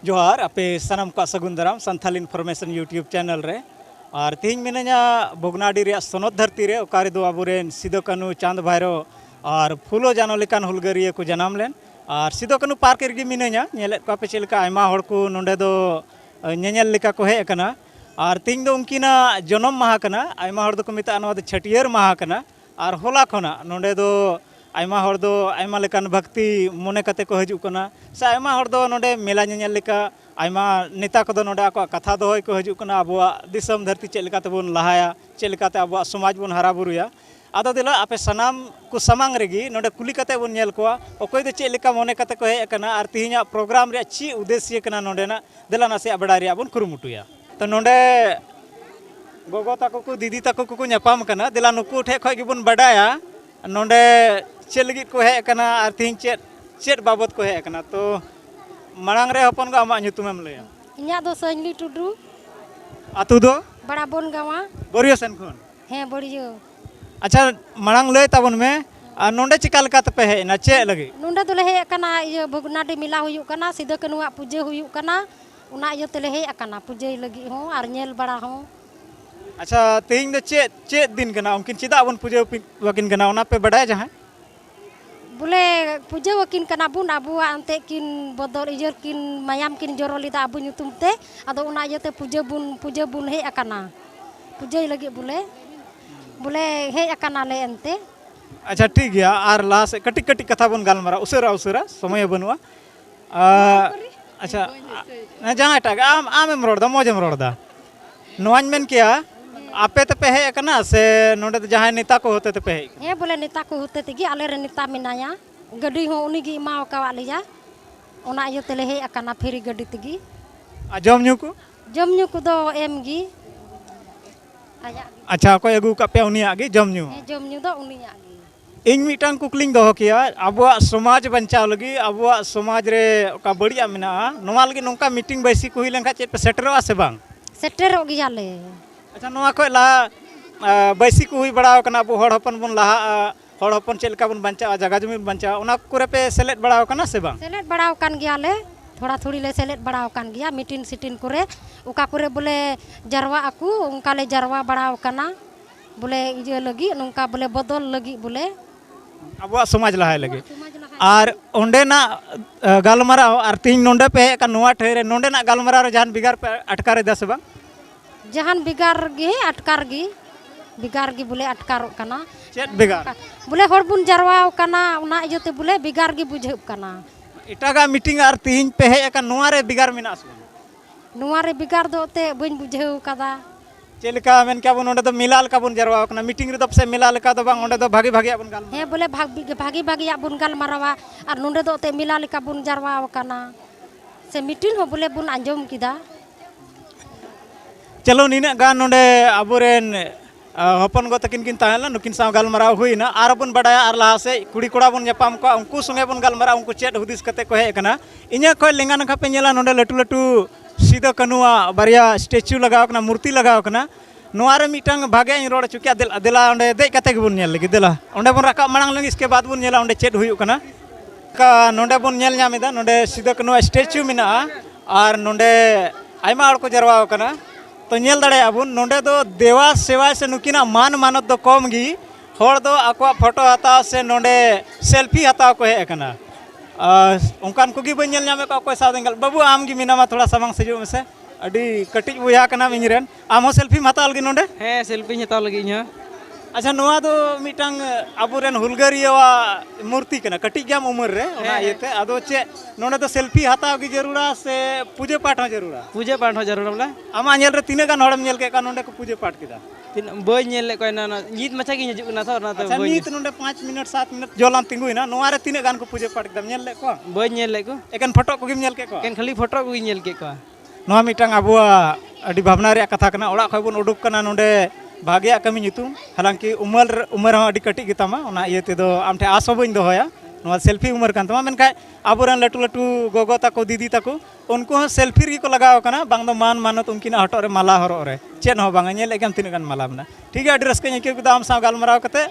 जोहार आपे सनम का सगुन दाराम संथाल इनफॉर्मेशन यूट्यूब चैनल रे और तीन मिनजा भोगनाडी रे सनद धरती रे ओकारे दो आबुरेन सिदो कानू चांद भैरो और फुलो जानो लेकान हुलगरिया को जनाम लेन और सिदो कानू पार्क रे मिनाया नेलेत को पे चेलका आयमा हड़ को नोंडे दो नेनेल लेका को हेज अकना और तीन दो उनकिना जन्म माहा कना आयमा हड़ दो को मेता नवा दो छटियर माहा कना और होला खना नोंडे दो आयमा हड़ दो आयमा लेकान भक्ति मने कते को हजू कना से आयमा हड़ दो नोंडे मेला नेनेल लेका आयमा नेता को नोंडे आको कथा दोहय को हजू कना अबुआ दिसम धरती चेक लेकाते बोन लहाया चेक लेकाते अबुआ समाज बोन हरा बुरुया आदो दिला आपे सनाम को समांग रेगी नोंडे कुली कते बोन नेल कोआ ओकोय दो चेक लेका मने कते को हेज कना और तिहिना प्रोग्राम रे ची उद्देश्य कना नोंडेना दिला नासे बड़ा रे बोन कुरुमुटुया तो नोंडे गोगो ताको को दीदी ताको को न्यापाम कना दिला नुकु ठे खय गिबोन बडाया नोंडे चेक लगी को हेज कना और तिहिन चेक बाबत को हेज कना तो मांग रे हपन को आमा ᱧᱩᱛᱩᱢᱮᱢ लया इन्या दो सैनली टुडू आतु दो बड़ा बोन गावा बोरियो सेन खन हे बड़ियो अच्छा मांग लय ताबन में आ नोंडे चिका लका तपे हे ना चे लगी नोंडे दोले हे कना इयो भगनाडी मेला हुयु कना सिदो कनुआ पूजा हुयु कना उना इयो तेले हे कना पूजा लगी हो और नेल बड़ा हो अच्छा तेहिं दो चे दिन कना उनकिन चिदा बन पूजा वकिन कना उना पे बडाय जहां बोले पूजा वकिन कना बुन अबुआ अंते किन बदल इजर किन मायाम किन जोरोलिदा अबु ᱧᱩᱛᱩᱢ ते आदो उना इयोते पूजा बुन हे कना पूजा लगी बोले हे कना ले अंते अच्छा ठीक गया और लास्ट कटी कटी कथा बन गालमारा उसरा उसरा समय बनुआ अच्छा जहां टाग आम रोडदा मौजम रोडदा नोवान मेन किया आपे तपे हे कना से नोंडे जहां नेता को होते तपे हे बोले नेता को होते तेगी आले रे नेता मिनाया गड्डी हो उनी गी माव का लिया ओना इयो तेले हे कना फेरी गड्डी तेगी जम न्यू को दो एम गी आया अच्छा कोई अगू का पे उनिया गी जम न्यू दो उनिया गी इन मिटांग कुकलिंग दो किया अबुआ समाज बंचाव लगी अबुआ समाज रे का बढ़िया मिना नोवा लगी नोंका मीटिंग बैसी को हुई लेंखा चेत पे सेटरवा से बांग सेटरो गियाले अच्छा नोवा को ला बैसी को हुई बड़ा कना अबु हड़ हपन बन लहा हड़ हपन चेल का बन बंचा जगह जमीन बंचा उना कुरे पे सेलेट बड़ा कना से बांग सेलेट बड़ा कान गियाले थोड़ा थोड़ी ले सेलेट बड़ा कान गिया मीटिंग सिटिन करे उका करे बोले जरवा आकू उनका ले जरवा बड़ा कना बोले इजे लगी नोंका बोले बदल लगी बोले अबुआ समाज लहाय लगी और ओंडे ना गालमाराव और तीन नोंडे पे का नोवा ठेरे नोंडे ना गालमाराव जहान बिगार पे अटकारे दस बा जहान बिगार गे अटकार गी बोले अटकार कना चेत बिगार बोले हर बुन जरवा कना उना इजते बोले बिगार गी बुझेब कना इटागा मीटिंग और तीन पे हे का नोवा रे बिगार मिना नोवा रे बिगार दो ते बन बुझेव कदा चेलका मेन क्या बन ओंडे दो मिलाल का बन जरवा कना मीटिंग रे दब से मिलाल का दो बांग ओंडे दो भागी भागी बन गाल हे बोले भागी बुन गाल मारवा और नोंडे दो ते मिलाल का बुन जरवा कना से मीटिंग हो बोले बुन आंजम किदा चलो नीने गान नोंडे अबुरेन हपन गो तकिन किन ताहला नुकिन साव गालमाराव हुईना आर बन बडाया आर लहा से कुड़ी कोड़ा बन ᱧᱟᱯᱟᱢ को उनको संगे बन गालमाराव उनको चेट हुदिस कते को हे कना इन्या को लेंगा नखा पे नेला नोंडे लटू लटू सीधो कनुआ बारिया स्टैचू लगाव कना मूर्ति लगाव कना नोआ रे मिटांग भागे इन रोड चुकिया दिला ओंडे दे कते के बन नेल लगी दिला ओंडे बन राका मांग लगी इसके बाद बन नेला ओंडे चेट हुयु कना का नोंडे बन नेल ᱧᱟᱢᱮदा नोंडे सीधो कनुआ स्टैचू मिना और नोंडे आयमा हड़ को जरवा कना तो नेल दड़े आबुन नोंडे दो देवा सेवा से नुकिना मान मानत दो कम गी हड़ दो आको फोटो हताव से नोंडे सेल्फी हताव को हे कना उनकान को गी बन नेल ᱧᱟᱢᱮ को कोई सादेंगल बाबू आम गी मिनामा थोड़ा सामांग सजो में अडी कटिज बुया कना मिनरेन आम हो सेल्फी हताव लगी नोंडे हे सेल्फी हताव लगी इन अच्छा नोआ दो मिटांग अबुरेन हुलगरियावा मूर्ति कना कटिज गयाम उमर रे ओना येते आदो चे नोंडे दो सेल्फी हताव गी जरूरा से पूजा पाठ हो जरूरा बोला आमा नेल रे तीन गान हड़म नेल के का नोंडे को पूजा पाठ किदा बई नेल को ना नीत मचा गी हिजुक ना तो ना तो अच्छा नीत नोंडे 5 मिनट 7 मिनट जोलाम तिंगुइना नोआ रे तीन गान को पूजा पाठ किदा नेल ले को बई नेल ले को एकान फोटो को गिम नेल के को एकान खाली फोटो को नेल के को नोआ मिटांग अबुआ अडी भावना रे कथा कना ओड़ा खय बन उडुक कना नोंडे भाग्या कमी ᱧᱩᱛᱩᱢ हालांकि उमर हो अडी कटी गितामा ओना इयते दो आमठे आसो बइन दो होया नोआ सेल्फी उमर कान तमा मेनका आबुरन लटू लटू गोगो ताको दीदी ताको उनको हो सेल्फी री को लगाव कना बांग दो मान मानत उनकिना हटो रे माला हरो रे चेन हो बांग नेल एगम तिन गान माला मना ठीक है एड्रेस के के दाम सा गालमाराव कते